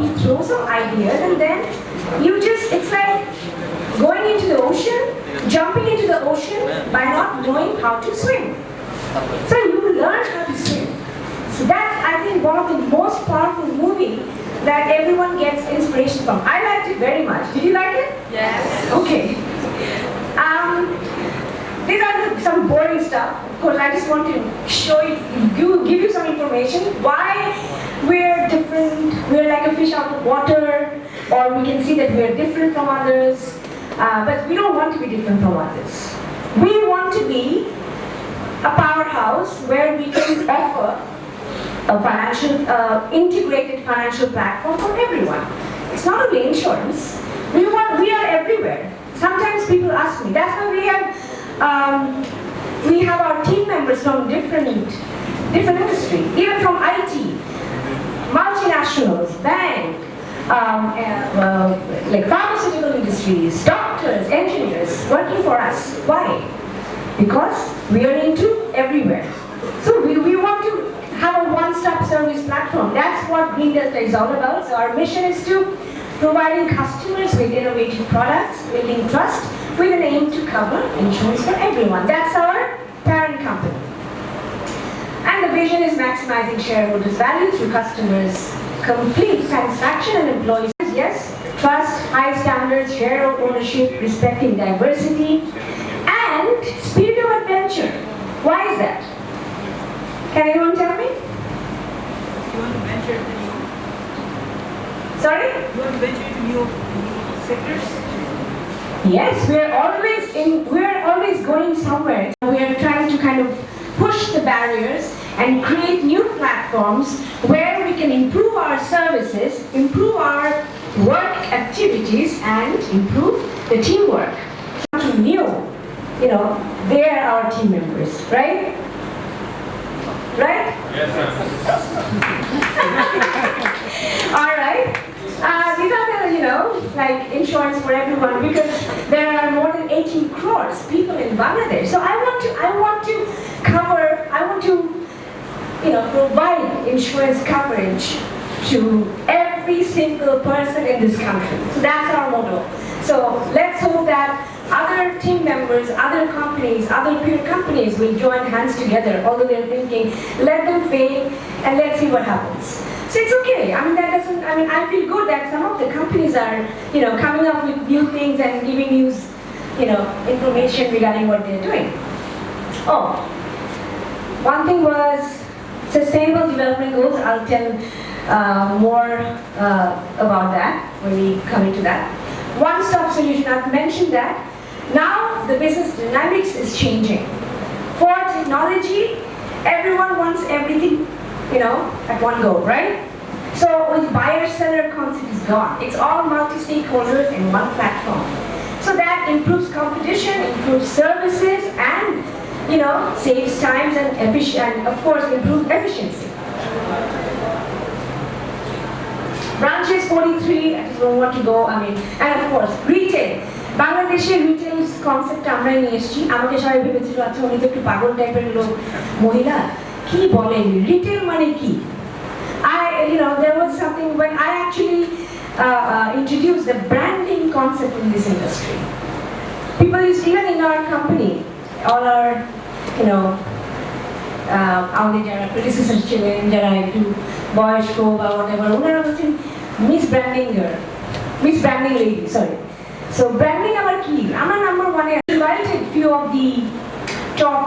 he throws some ideas and then it's like going into the ocean, jumping into the ocean by not knowing how to swim. So you learn how to swim. So that's, I think, one of the most powerful movies that everyone gets inspiration from. I liked it very much. Did you like it? Yes. Okay. These are some boring stuff. Of course, I just want to show you, give you some information why we're different. We're like a fish out of water, or we can see that we're different from others. But we don't want to be different from others. We want to be a powerhouse where we can offer a integrated financial platform for everyone. It's not only insurance. We are everywhere. Sometimes people ask me. That's why we have our team members from different industry, even from IT, multinationals, bank, like pharmaceutical industries, doctors, engineers working for us. Why? Because we are into everywhere. So we want to have a one-stop service platform. That's what Green Delta is all about. So our mission is to providing customers with innovative products, building trust, with an aim to cover insurance for everyone. That's our parent company. And the vision is maximizing shareholders' value through customers' complete satisfaction and employees. Yes, trust, high standards, share of ownership, respecting diversity, and spirit of adventure. Why is that? Can anyone tell me? You want to venture into new? Sorry? You want to venture into new sectors? Yes, we're always going somewhere. We are trying to kind of push the barriers and create new platforms where we can improve our services, improve our work activities, and improve the teamwork. Something new, they are our team members, right? Right? Yes, All right. These are the, like insurance for everyone, because there are more than 18 crores people in Bangladesh. So I want to provide insurance coverage to every single person in this country. So that's our motto. So let's hope that other team members, other companies, other peer companies will join hands together, although they're thinking, let them fail and let's see what happens. So it's okay. I feel good that some of the companies are, coming up with new things and giving you, information regarding what they're doing. Oh, one thing was Sustainable Development Goals. I'll tell more about that when we come into that. One-stop solution, I've mentioned that. Now the business dynamics is changing. For technology, everyone wants everything, at one go, right? So with buyer-seller concept is gone. It's all multi-stakeholders in one platform. So that improves competition, improves services, and saves times and of course improves efficiency. Branches 43, I just don't want to go, and of course, retail. Bangladesher retail concept আমরা নিয়ে এসেছি আমাকে সবাই ভেবেছিল আচ্ছা উনি তো একটু পাগল টাইপের লোক মহিলা কি বলেন রিটেল মানে কি there was something when I actually introduced the branding concept in this industry. People used, even in our company, all our আমাদের যারা predecessors ছিলেন যারা একটু বয়স্ক বা whatever ওনারা বলছেন miss branding lady sorry. So branding our key. Our number one, I invited few of the top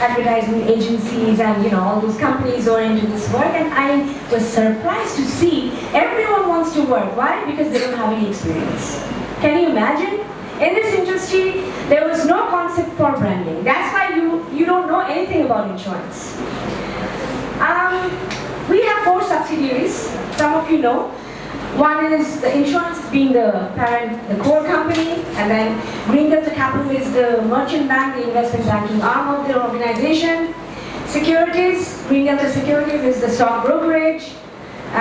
advertising agencies and all those companies who are into this work, and I was surprised to see everyone wants to work. Why? Because they don't have any experience. Can you imagine? In this industry, there was no concept for branding. That's why you don't know anything about insurance. We have 4 subsidiaries. Some of you know. One is the insurance being the parent, the core company, and then Green Delta Capital is the merchant bank, the investment banking arm of the organization. Securities, Green Delta Securities is the stock brokerage,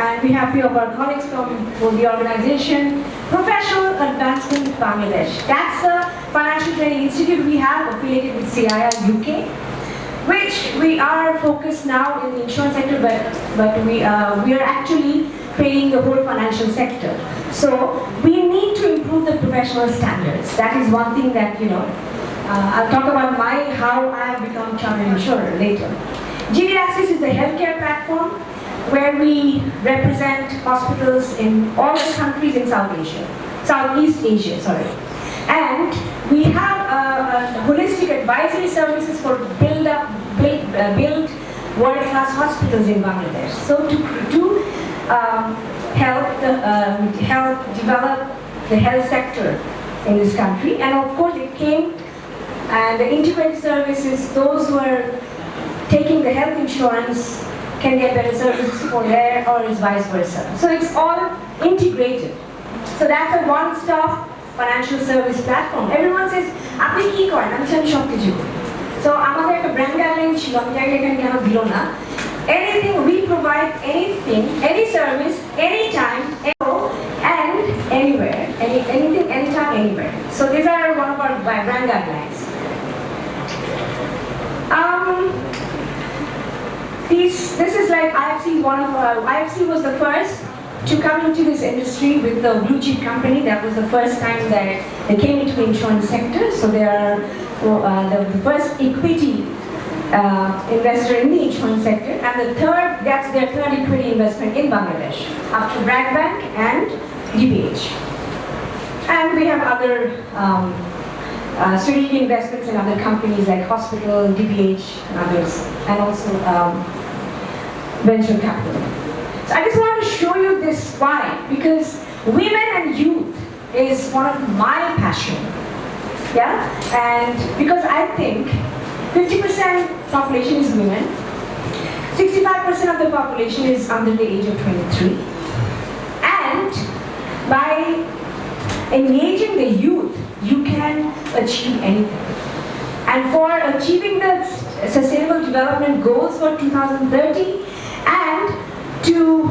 and we have few of our colleagues from the organization. Professional Advancement Bangladesh. That's the financial training institute we have affiliated with CIU UK, which we are focused now in the insurance sector, but we are actually paying the whole financial sector. So we need to improve the professional standards. That is one thing that, I'll talk about how I have become chartered insurer later. GD Access is a healthcare platform where we represent hospitals in all the countries in Southeast Asia, sorry. And we have holistic advisory services for build world-class hospitals in Bangladesh. So to help develop the health sector in this country. And of course it came, and the integrated services, those who are taking the health insurance can get better services for there, or is vice versa. So it's all integrated. So that's a one-stop financial service platform. Everyone says, "Apni ki koren?" Ami shop kichu kori. So amader ekta brand guideline chilo, ami jani ekhane keno dilo na. Anything we provide, anything, any service, anytime, and anywhere, anything, anytime, anywhere. So these are one of our brand guidelines. This is like IFC. IFC was the first to come into this industry with the blue chip company. That was the first time that they came into the insurance sector. So they are the first equity investor in the insurance sector, and that's their third equity investment in Bangladesh after Bragg Bank and DBH. And we have other strategic investments in other companies like hospital, DBH, and others, and also venture capital. So I just want to show you this why, because women and youth is one of my passion. Yeah, and because I think 50% population is women, 65% of the population is under the age of 23, and by engaging the youth, you can achieve anything. And for achieving the Sustainable Development Goals for 2030 and to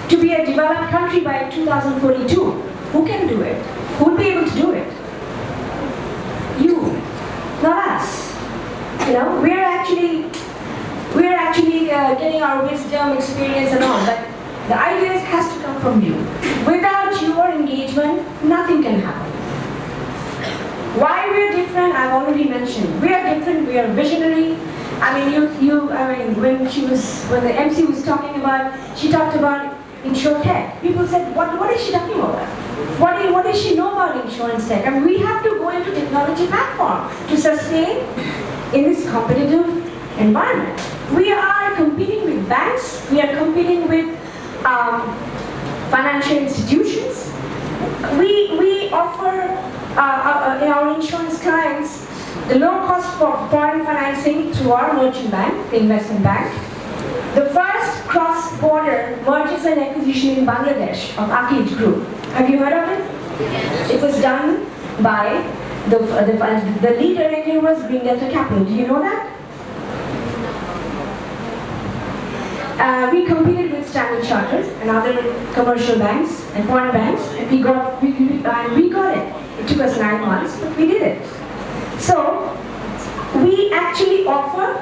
be a developed country by 2042, who can do it? Who will be able to do it? You, not us. We're actually getting our wisdom, experience, and all, but the ideas has to come from you. Without your engagement, nothing can happen. Why we're different, I've already mentioned. We are different. We are visionary. When the MC was talking about, she talked about InsurTech. People said, what is she talking about? What does she know about insurance tech? And we have to go into technology platform to sustain in this competitive environment. We are competing with banks. We are competing with financial institutions. We offer our insurance clients the low cost for foreign financing through our merchant bank, the investment bank. The first cross-border mergers and acquisition in Bangladesh of Akij Group. Have you heard of it? Yes. It was done by the leader in here was Green Delta Capital. Do you know that? We competed with Standard Chartered and other commercial banks and foreign banks, and we got it. It took us 9 months, but we did it. So we actually offer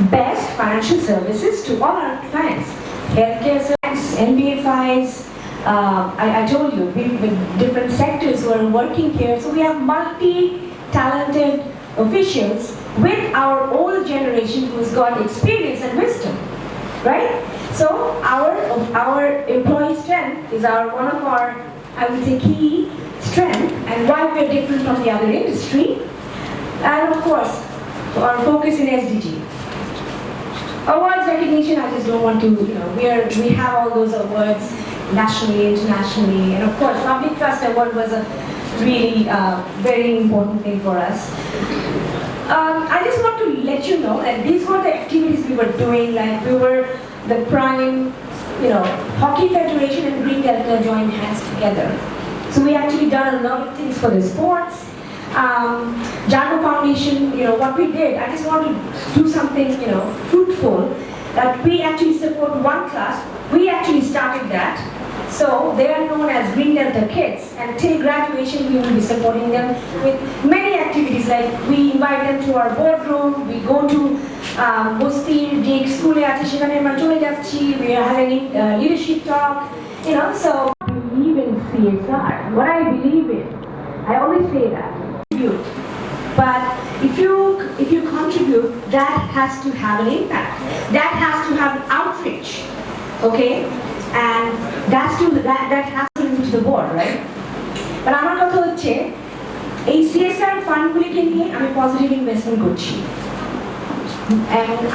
best financial services to all our clients. Healthcare services, NBFIs, I told you, with different sectors who are working here. So we have multi-talented officials with our old generation who's got experience and wisdom, right? So our employee strength is one of our, I would say, key strength, and why we're different from the other industry. And of course, our focus in SDG. Awards recognition, I just don't want to, we have all those awards nationally, internationally, and of course, Public Trust Award was a really very important thing for us. I just want to let you know that these were the activities we were doing, like we were the prime, Hockey Federation and Green Delta joined hands together. So we actually done a lot of things for the sports. Jago Foundation, what we did, I just want to do something, fruitful, that we actually support one class. We actually started that. So they are known as Green Delta Kids, and till graduation we will be supporting them with many activities, like we invite them to our boardroom, we go to বস্তির যে স্কুলে আছে সেখানে আমরা চলে যাচ্ছি, we are having leadership talk, you know, so I believe in CSR. What I believe in, I always say that. But if you contribute, that has to have an impact. That has to have outreach, okay? And that has to reach the board, right? But আমার কথা হচ্ছে এই CSR ফান্ডগুলিকে নিয়ে আমি positive investment করছি।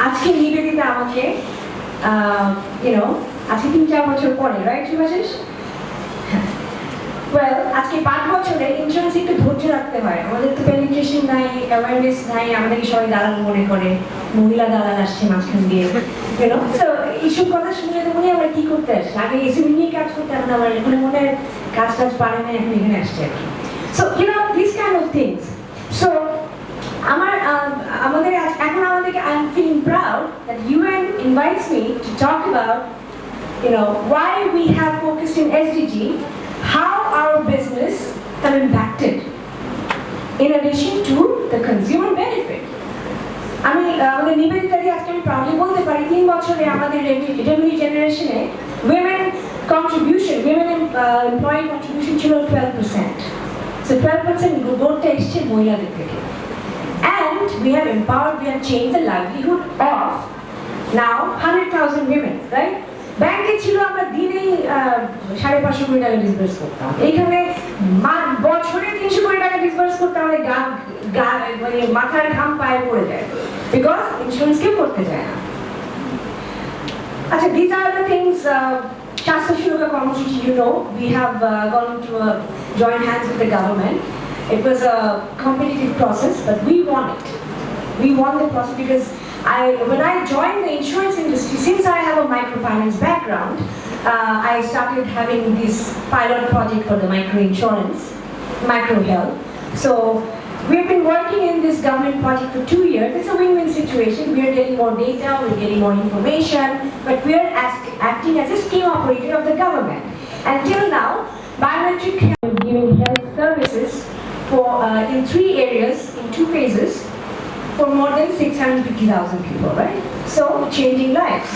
আজকে নিবেদিতা আমাকে আজকে 3-4 বছর পরে, রাইট শুভাশিস? ওয়েল, আজকে 5 বছরে ইন্স্যুরেন্স একটু ধৈর্য রাখতে হয়। আমাদের তো পেনিট্রেশন নাই, অ্যাওয়ারনেস নাই, আমাদেরকে সবাই দালাল মনে করে, মহিলা দালাল আসছে মাঝখান দিয়ে, সো এইসব কথা শুনলে তো মনে আমরা কি করতে আসছি, আগে এসিবি নিয়ে কাজ করতে, এখন আবার এখানে মনে কাজ পারে না, এখন এখানে আসছে আর কি। So this kind of things. So আমাদেরকে I am feeling proud that UN invites me to talk about why we have focused in SDG, how our business have impacted in addition to the consumer benefit. আমাদের নিবেদিতাকে আজকে আমি proudly বলতে পারি 3 বছরে আমাদের revenue generation-এ women employee contribution ছিল 12%. So 12% growth-টা এসছে মহিলাদের থেকে। And we have empowered, we have changed the livelihood of now 100,000 women, right? ব্যাংকে ছিল আমরা দিনেই 550 কোটি টাকা ডিসবার্স করতাম, এইখানে বছরে 300 কোটি টাকা ডিসবার্স করতে আমাদের মানে মাথার ঘাম পায়ে পড়ে যায়, বিকজ ইন্স্যুরেন্স কেউ করতে চায় না। আচ্ছা, these are the things. স্বাস্থ্য সুরক্ষা কর্মসূচি, we have gone to join hands with the government. It was a competitive process, but we won it. We won the process because when I joined the insurance industry, since I have a microfinance background, I started having this pilot project for the micro health. So we've been working in this government project for 2 years. It's a win-win situation. We are getting more data, we're getting more information, but we are acting as a scheme operator of the government. Until now, biometric giving health services for in 3 areas, in 2 phases, for more than 650,000 people, right? So, changing lives.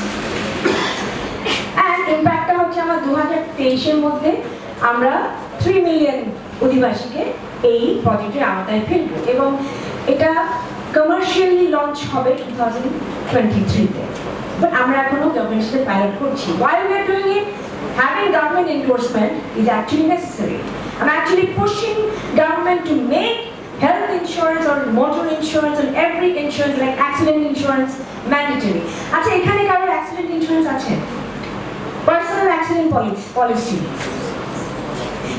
And impact হচ্ছে আমরা 2023-এর মধ্যে আমরা 3 million অধিবাসীকে এই প্রজেক্টের আওতায় ফেলবো, এবং এটা কমার্শিয়ালি লঞ্চ হবে 2023-তে। বাট আমরা এখনো গভর্নমেন্টের সাথে পাইলট করছি। Why we are doing it? Having government endorsement is actually necessary. I'm actually pushing government to make health insurance or motor insurance and every insurance like accident insurance mandatory. আচ্ছা, এখানে কারোর accident insurance আছে? Personal accident policy.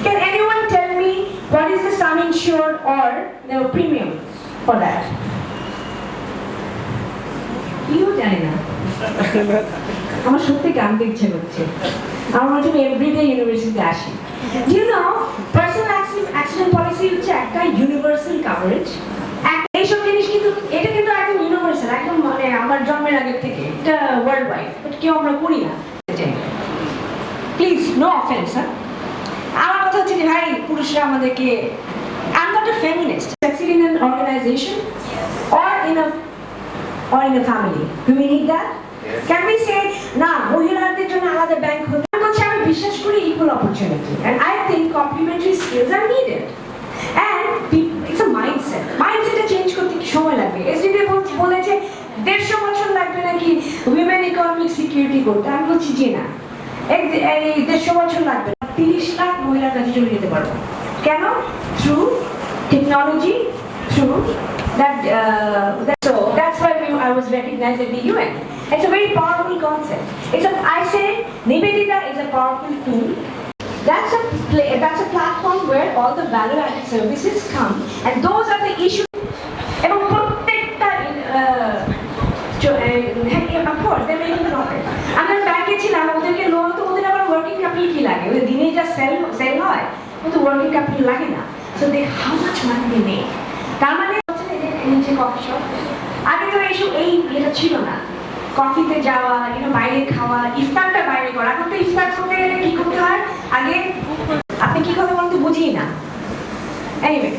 Can anyone tell me what is the sum insured or the premium for that? কেউ জানে না। আমার সত্যি জানতে ইচ্ছে করছে। আমার মনে হচ্ছে এভরিডে ইউনিভার্সিটিতে আসি। পার্সোনাল অ্যাক্সিডেন্ট পলিসি হচ্ছে একটা ইউনিভার্সাল কাভারেজ। এইসব জিনিস কিন্তু এটা কিন্তু একদম ইউনিভার্সাল, একদম মানে আমার জন্মের আগের থেকে এটা ওয়ার্ল্ড ওয়াইড, বাট কেউ আমরা করি না। Please, no offence. আমার কথা হচ্ছে যে ভাই, পুরুষরা আমাদেরকে, I am not a feminist, succeed in an organisation or in a family. Do we need that? Can we say, না মহিলাদের জন্য আলাদা ব্যাংক হতে হচ্ছে? আমি বিশ্বাস করি equal opportunity, and I think complementary skills are needed, and it's a mindset. Mindset change করতে কি সময় লাগবে? এসডিপি বলেছে 150 বছর লাগবে নাকি উইমেন ইকোনমিক সিকিউরিটি করতে। আমি বলছি যে না, এই 150 বছর লাগবে। 30 লাখ মহিলার কাছে চলে যেতে পারবো। কেন? Through technology, through so that's why I was recognized at the UN. It's a very powerful concept. I say Nivedita is a powerful tool. That's a platform where all the value-added services come, and those are the issues. এবং প্রত্যেকটা of course they're making profit. আমরা ব্যাংকে ছিলাম, ওদেরকে loan তো ওদের আবার working capital কি লাগে? ওদের দিনে যা সেল হয়, ওদের ওয়ার্কিং ক্যাপিটাল লাগে না। So they how much money they make. তার মানে নিচে কফি শপ, আগে তো এটা ছিল না। কফিতে যাওয়া, বাইরে খাওয়া, ইফতারটা বাইরে করা। এখন তো ইফতার করতে গেলে কি করতে হয়? আগে আপনি কি কথা বলতে বুঝি না। এনিওয়ে,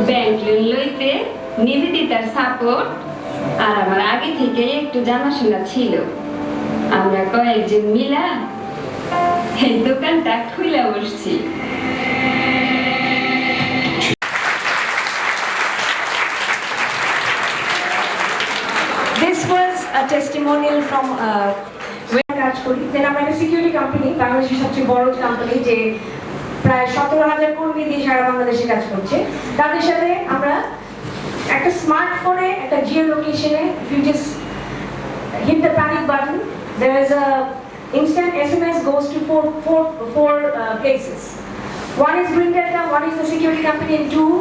ব্যাংক লোন লইতে নিবেদিতার সাপোর্ট আর আমার আগে থেকে একটু জানাশোনা ছিল। আমরা কয়েকজন মিলা এই দোকানটা খুলে বসছি। This was a testimonial from কাজ করি। Then আমরা একটা সিকিউরিটি কোম্পানি, বাংলাদেশের সবচেয়ে বড় কোম্পানি, যে প্রায় 17,000 কর্মী দিয়ে সারা বাংলাদেশে কাজ করছে। তাদের সাথে আমরা একটা স্মার্টফোনে একটা জিও লোকেশনে if you just hit the panic button, there is a instant SMS goes to four places. One is Green Delta, one is the security company, and two,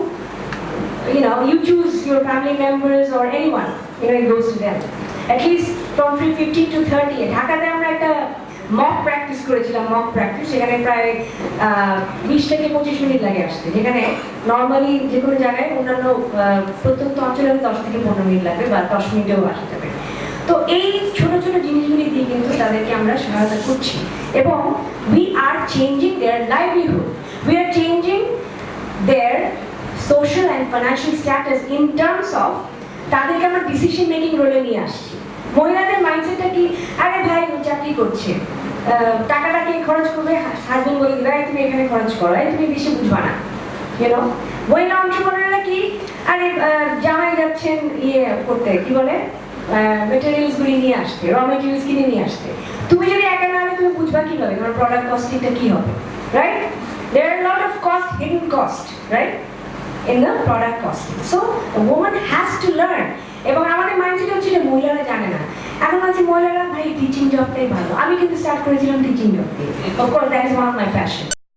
you choose your family members or anyone, it goes to them. At least from 3:15 to 30. ঢাকাতে আমরা একটা mock practice করেছিলাম, সেখানে প্রায় 20 থেকে 25 minute লাগে আসতে, যেখানে নর্মালি যে কোনো জায়গায় অন্যান্য প্রত্যন্ত অঞ্চলে 10 থেকে 15 মিনিট লাগবে বা 10 মিনিটেও আসা যাবে। তো এই ছোট ছোট জিনিসগুলি দিয়ে কিন্তু তাদেরকে আমরা সহায়তা করছি, এবং we are changing their livelihood, we are changing their social and financial status in terms of তাদেরকে আমরা ডিসিশন মেকিং রোলে নিয়ে আসছি। মহিলাদের মাইন্ডসেটটা কি, আরে ভাই ও চাকরি করছে, টাকাটাকে খরচ করবে, হাজবেন্ড বলে দিবে তুমি এখানে খরচ করো, তুমি বেশি বুঝবা না, মহিলা অংশগ্রহণেরা কি, আরে জামাই যাচ্ছেন করতে, কি বলে মেটেরিয়ালস গুলি নিয়ে আসতে, র মেটেরিয়ালস কিনে নিয়ে আসতে, তুমি যদি একা না হলে তুমি বুঝবা কিভাবে তোমার প্রোডাক্ট কস্টিংটা কি হবে, right? There are a lot of hidden cost, right, in the product costing. So a woman has to learn. এবং আমাদের মাইন্ডসেট হচ্ছে যে মহিলারা জানে না, এখন আছে মহিলারা ভাই টিচিং জবটাই ভালো। আমি কিন্তু স্টার্ট করেছিলাম টিচিং জব দিয়ে, of course that is one of my passion.